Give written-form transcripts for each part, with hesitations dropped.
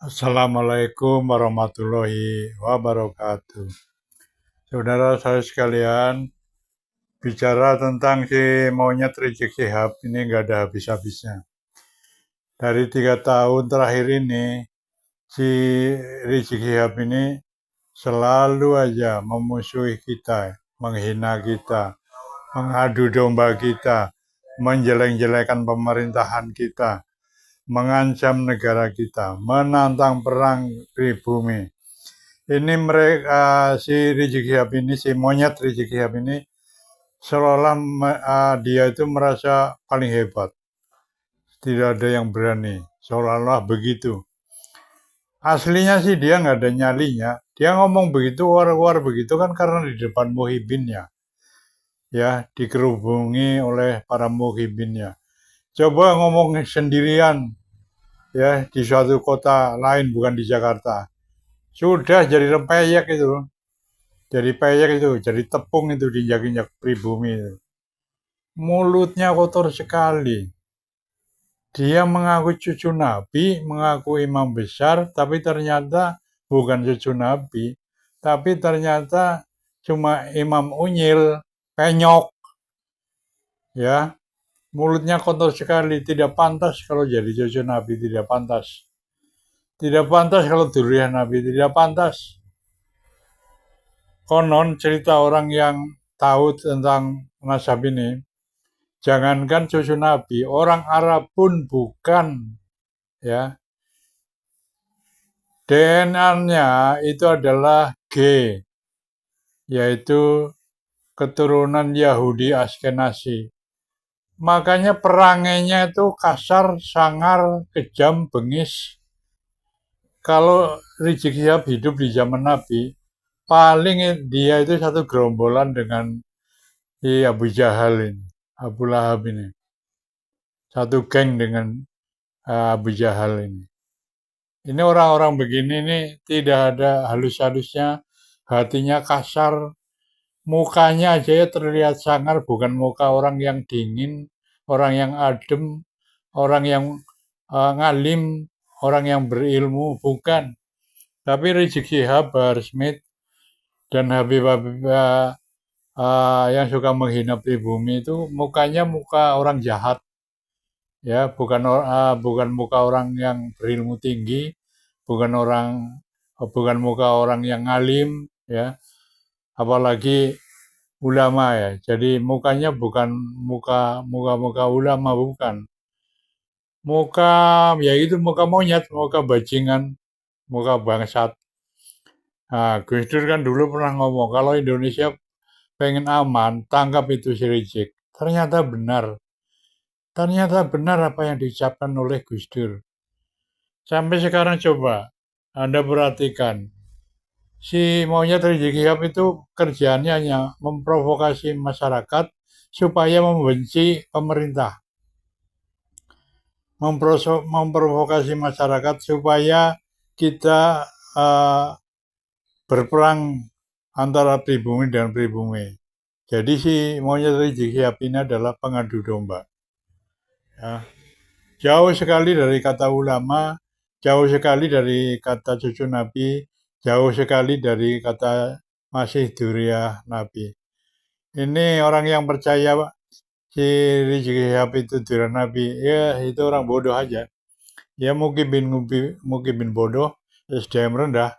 Assalamualaikum warahmatullahi wabarakatuh. Saudara saya sekalian, bicara tentang si monyet Rizik Syihab ini nggak ada habis-habisnya. Dari 3 tahun terakhir ini, si Rizik Syihab ini selalu aja memusuhi kita, menghina kita, mengadu domba kita, menjelek-jelekan pemerintahan kita, mengancam negara kita, menantang perang pribumi. Ini mereka si Rizik Syihab ini, si monyet Rizik Syihab ini seolah-olah dia itu merasa paling hebat. Tidak ada yang berani, seolah-olah begitu. Aslinya sih dia nggak ada nyalinya. Dia ngomong begitu, war-war begitu kan karena di depan muhibinnya. Ya, dikerubungi oleh para muhibinnya. Coba ngomong sendirian ya di suatu kota lain bukan di Jakarta. Sudah jadi rempeyek itu. Jadi peyek itu, jadi tepung itu diinjak-injak pribumi itu. Mulutnya kotor sekali. Dia mengaku cucu Nabi, mengaku imam besar, tapi ternyata bukan cucu Nabi. Tapi ternyata cuma imam unyil, penyok. Ya, mulutnya kotor sekali, tidak pantas kalau jadi cucu Nabi, tidak pantas. Tidak pantas kalau durian Nabi, tidak pantas. Konon cerita orang yang tahu tentang nasab ini, jangankan cucu Nabi, orang Arab pun bukan, ya. DNA-nya itu adalah G, yaitu keturunan Yahudi Askenazi. Makanya perangainya itu kasar, sangar, kejam, bengis. Kalau Rizik Syihab hidup di zaman Nabi, paling dia itu satu gerombolan dengan Abu Jahal ini, Abu Lahab ini. Satu geng dengan Abu Jahal ini. Ini orang-orang begini nih tidak ada halus-halusnya, hatinya kasar, mukanya aja ya terlihat sangar, bukan muka orang yang dingin, orang yang adem, orang yang ngalim, orang yang berilmu, bukan. Tapi Rizik Syihab, Bahar Smith, dan Habib-Habib yang suka menghina pribumi itu mukanya muka orang jahat. Ya, bukan muka orang yang berilmu tinggi, bukan muka orang yang ngalim, ya, apalagi ulama ya. Jadi mukanya bukan muka ulama, bukan. Muka ya itu muka monyet, muka bajingan, muka bangsat. Nah, Gus Dur kan dulu pernah ngomong kalau Indonesia pengen aman, tangkap itu si Rizik. Ternyata benar. Ternyata benar apa yang diucapkan oleh Gus Dur. Sampai sekarang coba Anda perhatikan, si monyet Rizik Syihab itu kerjaannya hanya memprovokasi masyarakat supaya membenci pemerintah. Memprovokasi masyarakat supaya kita berperang antara pribumi dan pribumi. Jadi si monyet Rizik Syihab ini adalah pengadu domba. Ya. Jauh sekali dari kata ulama, jauh sekali dari kata cucu Nabi, jauh sekali dari kata masih duriah Nabi. Ini orang yang percaya si Rizik Syihab itu duriah Nabi, ya itu orang bodoh aja. Ya mungkin bodoh, SDM rendah,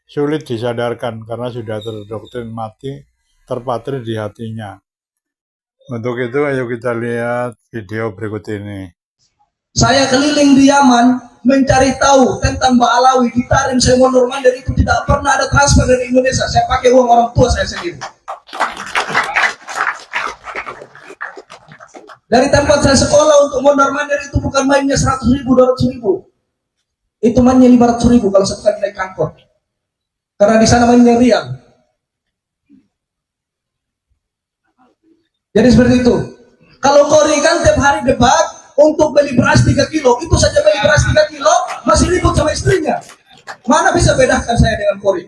sulit disadarkan karena sudah terdoktrin mati, terpatri di hatinya. Untuk itu ayo kita lihat video berikut ini. Saya keliling di Yaman mencari tahu tentang Ba'alawi. Ditarim saya mundur mandir itu tidak pernah ada transfer dari Indonesia. Saya pakai uang orang tua saya sendiri. Dari tempat saya sekolah untuk mondar mandir itu bukan mainnya 100.000, 200.000. Itu mainnya 500.000 kalau satu kali naik angkot. Karena di sana mainnya rial. Jadi seperti itu. Kalau Kori kan tiap hari debat untuk beli beras 3 kilo, itu saja beli beras 3 kilo masih ribut sama istrinya. Mana bisa bedakan saya dengan Kori?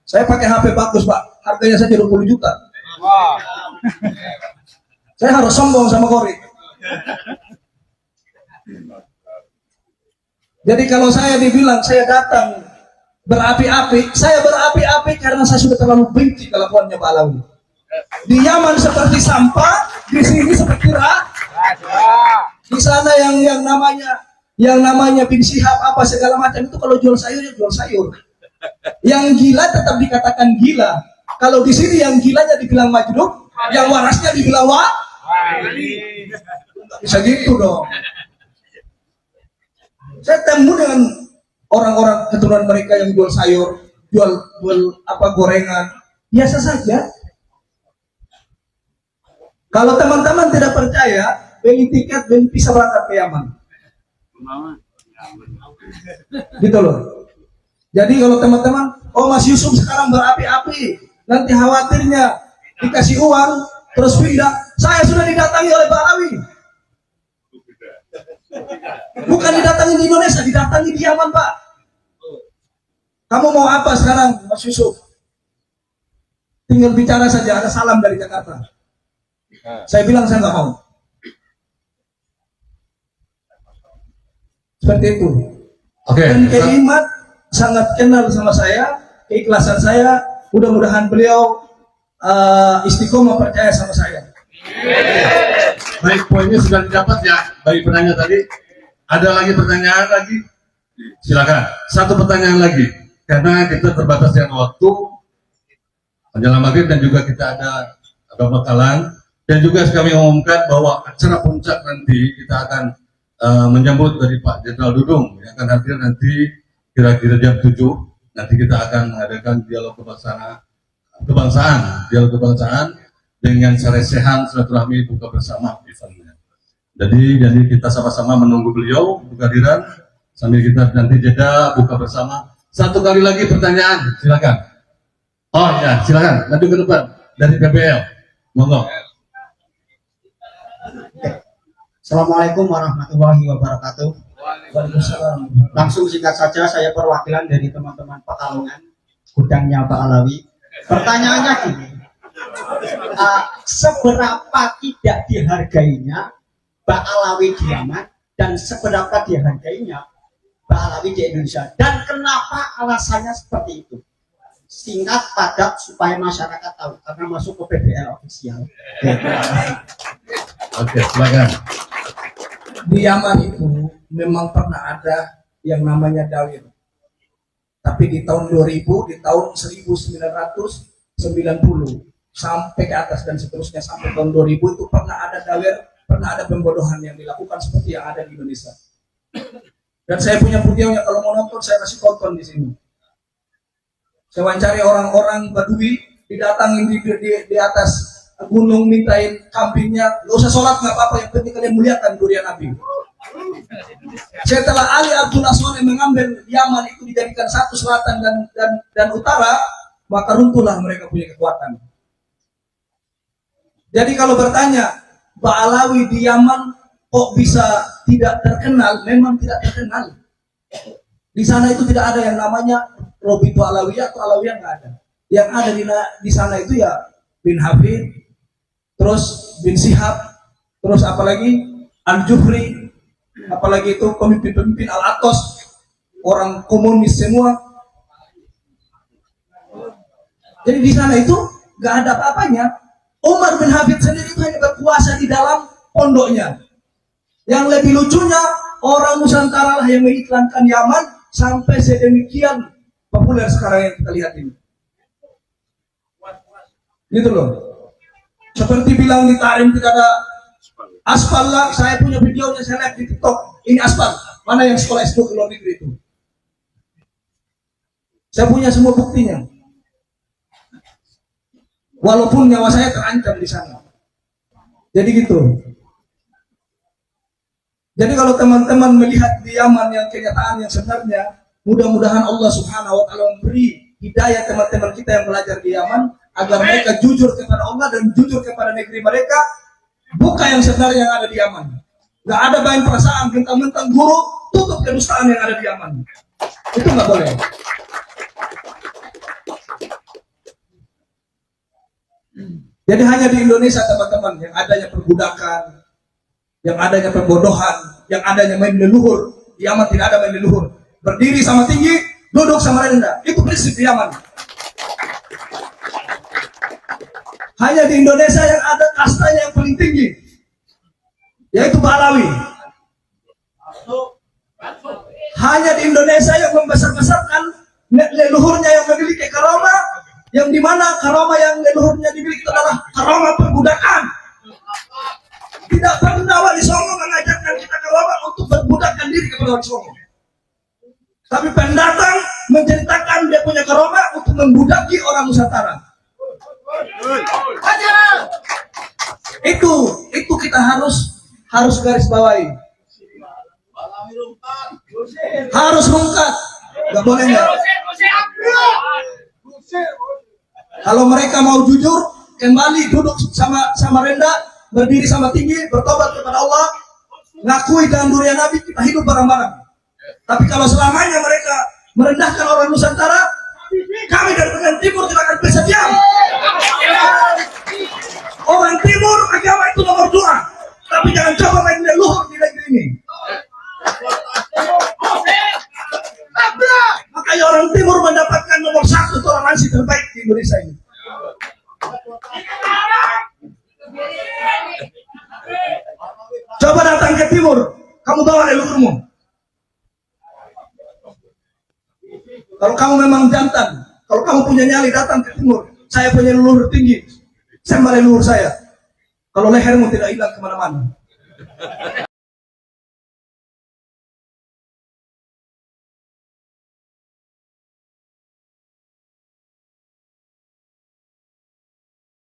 Saya pakai HP bagus Pak, harganya saja 20 juta. Wow. Saya harus sombong sama Kori. Jadi kalau saya dibilang saya datang berapi-api, saya berapi-api karena saya sudah terlalu benci kelakuannya Pak Alawi. Di Yaman seperti sampah, di sini seperti di sana yang namanya bin Syihab apa segala macam itu kalau jual sayur ya jual sayur. Yang gila tetap dikatakan gila. Kalau di sini yang gilanya dibilang majnun, yang warasnya dibilang bisa gitu dong. Saya temu dengan orang-orang keturunan mereka yang jual sayur, jual gorengan, biasa saja. Kalau teman-teman tidak percaya, beli tiket, beli visa berangkat ke Yaman. Gitu loh. Jadi kalau teman-teman, oh Mas Yusuf sekarang berapi-api, nanti khawatirnya dikasih uang, terus pindah. Saya sudah didatangi oleh Pak Alawi. Bukan didatangi di Indonesia, didatangi di Yaman, Pak. Kamu mau apa sekarang, Mas Yusuf? Tinggal bicara saja, ada salam dari Jakarta. Saya bilang saya nggak mau. Seperti itu. Oke. Dan Kiai Imad sangat kenal sama saya, keikhlasan saya. Mudah-mudahan beliau istiqomah percaya sama saya. Baik, poinnya sudah didapat ya bagi penanya tadi. Ada lagi pertanyaan lagi? Silakan. Satu pertanyaan lagi, karena kita terbatas dengan waktu menjelang maghrib dan juga kita ada bekalan. Dan juga kami umumkan bahwa acara puncak nanti kita akan menyambut dari Pak Jenderal Dudung yang akan hadir nanti kira-kira jam 7. Nanti kita akan mengadakan dialog kebangsaan dengan saresehan silaturahmi buka bersama eventnya. Jadi kita sama-sama menunggu beliau kehadiran sambil kita nanti jeda buka bersama. Satu kali lagi pertanyaan, silakan. Oh ya, silakan. Maju ke depan dari PBL. Monggo. Assalamualaikum warahmatullahi wabarakatuh. Waalaikumsalam. Langsung singkat saja, saya perwakilan dari teman-teman Pekalongan, gudangnya Pak Alawi. Pertanyaannya gini, seberapa tidak dihargainya Pak Alawi di Yaman dan seberapa dihargainya Pak Alawi di Indonesia, dan kenapa alasannya seperti itu? Singkat, padat, supaya masyarakat tahu, karena masuk ke PBL official. Oke, silakan. Di Yaman itu memang pernah ada yang namanya dawir. Tapi di tahun 2000, di tahun 1990 sampai ke atas dan seterusnya sampai tahun 2000 itu pernah ada dawir, pernah ada pembodohan yang dilakukan seperti yang ada di Indonesia. Dan saya punya videonya, kalau mau nonton saya kasih tonton di sini. Saya wawancari orang-orang Badui, didatangin di atas gunung mintain kambingnya, nggak usah sholat nggak apa-apa, yang penting kalian muliakan durian Nabi. Setelah Ali Abdullah Soleh mengambil Yaman itu dijadikan satu selatan dan utara, maka runtuhlah mereka punya kekuatan. Jadi kalau bertanya, Pak Alawi di Yaman kok bisa tidak terkenal? Memang tidak terkenal. Di sana itu tidak ada yang namanya Robitu Alawiyah atau Alawiyah, nggak ada. Yang ada di sana itu ya bin Hafid, terus bin Syihab, terus apalagi Al-Juhri, apalagi itu pemimpin-pemimpin Al-Atos, orang komunis semua. Jadi di sana itu nggak ada apa-apanya. Umar bin Hafid sendiri itu hanya berkuasa di dalam pondoknya. Yang lebih lucunya, orang Nusantara lah yang mengiklankan Yaman sampai sedemikian populer sekarang yang kita lihat ini. Gitu loh. Seperti bilang di Tarim tidak ada aspal lah. Saya punya videonya, saya lihat di TikTok. Ini aspal. Mana yang sekolah SD ke luar negeri itu? Saya punya semua buktinya. Walaupun nyawa saya terancam di sana. Jadi gitu. Jadi kalau teman-teman melihat di Yaman yang kenyataan yang sebenarnya, mudah-mudahan Allah Subhanahu wa taala memberi hidayah teman-teman kita yang belajar di Yaman agar mereka jujur kepada Allah dan jujur kepada negeri mereka, bukan yang sebenarnya yang ada di Yaman. Gak ada main perasaan mentang-mentang guru tutup kedustaan yang ada di Yaman. Itu nggak boleh. Jadi hanya di Indonesia teman-teman yang adanya perbudakan, yang adanya pembodohan, yang adanya main leluhur, Yaman tidak ada main leluhur. Berdiri sama tinggi, duduk sama rendah. Itu prinsip di Yaman. Hanya di Indonesia yang ada kastanya yang paling tinggi, yaitu Ba'alawi. Hanya di Indonesia yang membesar-besarkan leluhurnya yang memiliki karomah, yang dimana karomah yang leluhurnya dimiliki adalah karomah perbudakan. Tidak pernah Wali Songo mengajarkan kita karomah untuk berbudakkan diri kepada Wali Songo. Tapi pendatang menceritakan dia punya karomah untuk membudaki orang Nusantara. Itu kita harus garis bawahi. Harus rungkat. Gak boleh nggak? Kalau mereka mau jujur, kembali duduk sama rendah, berdiri sama tinggi, bertobat kepada Allah, ngakui dengan durian Nabi, kita hidup bareng-bareng. Tapi kalau selamanya mereka merendahkan orang Nusantara, kami dari bagian timur tidak akan bisa diam. Orang timur agama itu nomor 2, tapi jangan coba main leluhur di negeri ini. Makanya orang timur mendapatkan nomor 1 toleransi terbaik di Indonesia ini. Coba datang ke timur, kamu bawa leluhurmu. Kalau kamu memang jantan, kalau kamu punya nyali datang ke timur, saya punya leluhur tinggi, sembah leluhur saya. Kalau lehermu tidak hilang kemana-mana.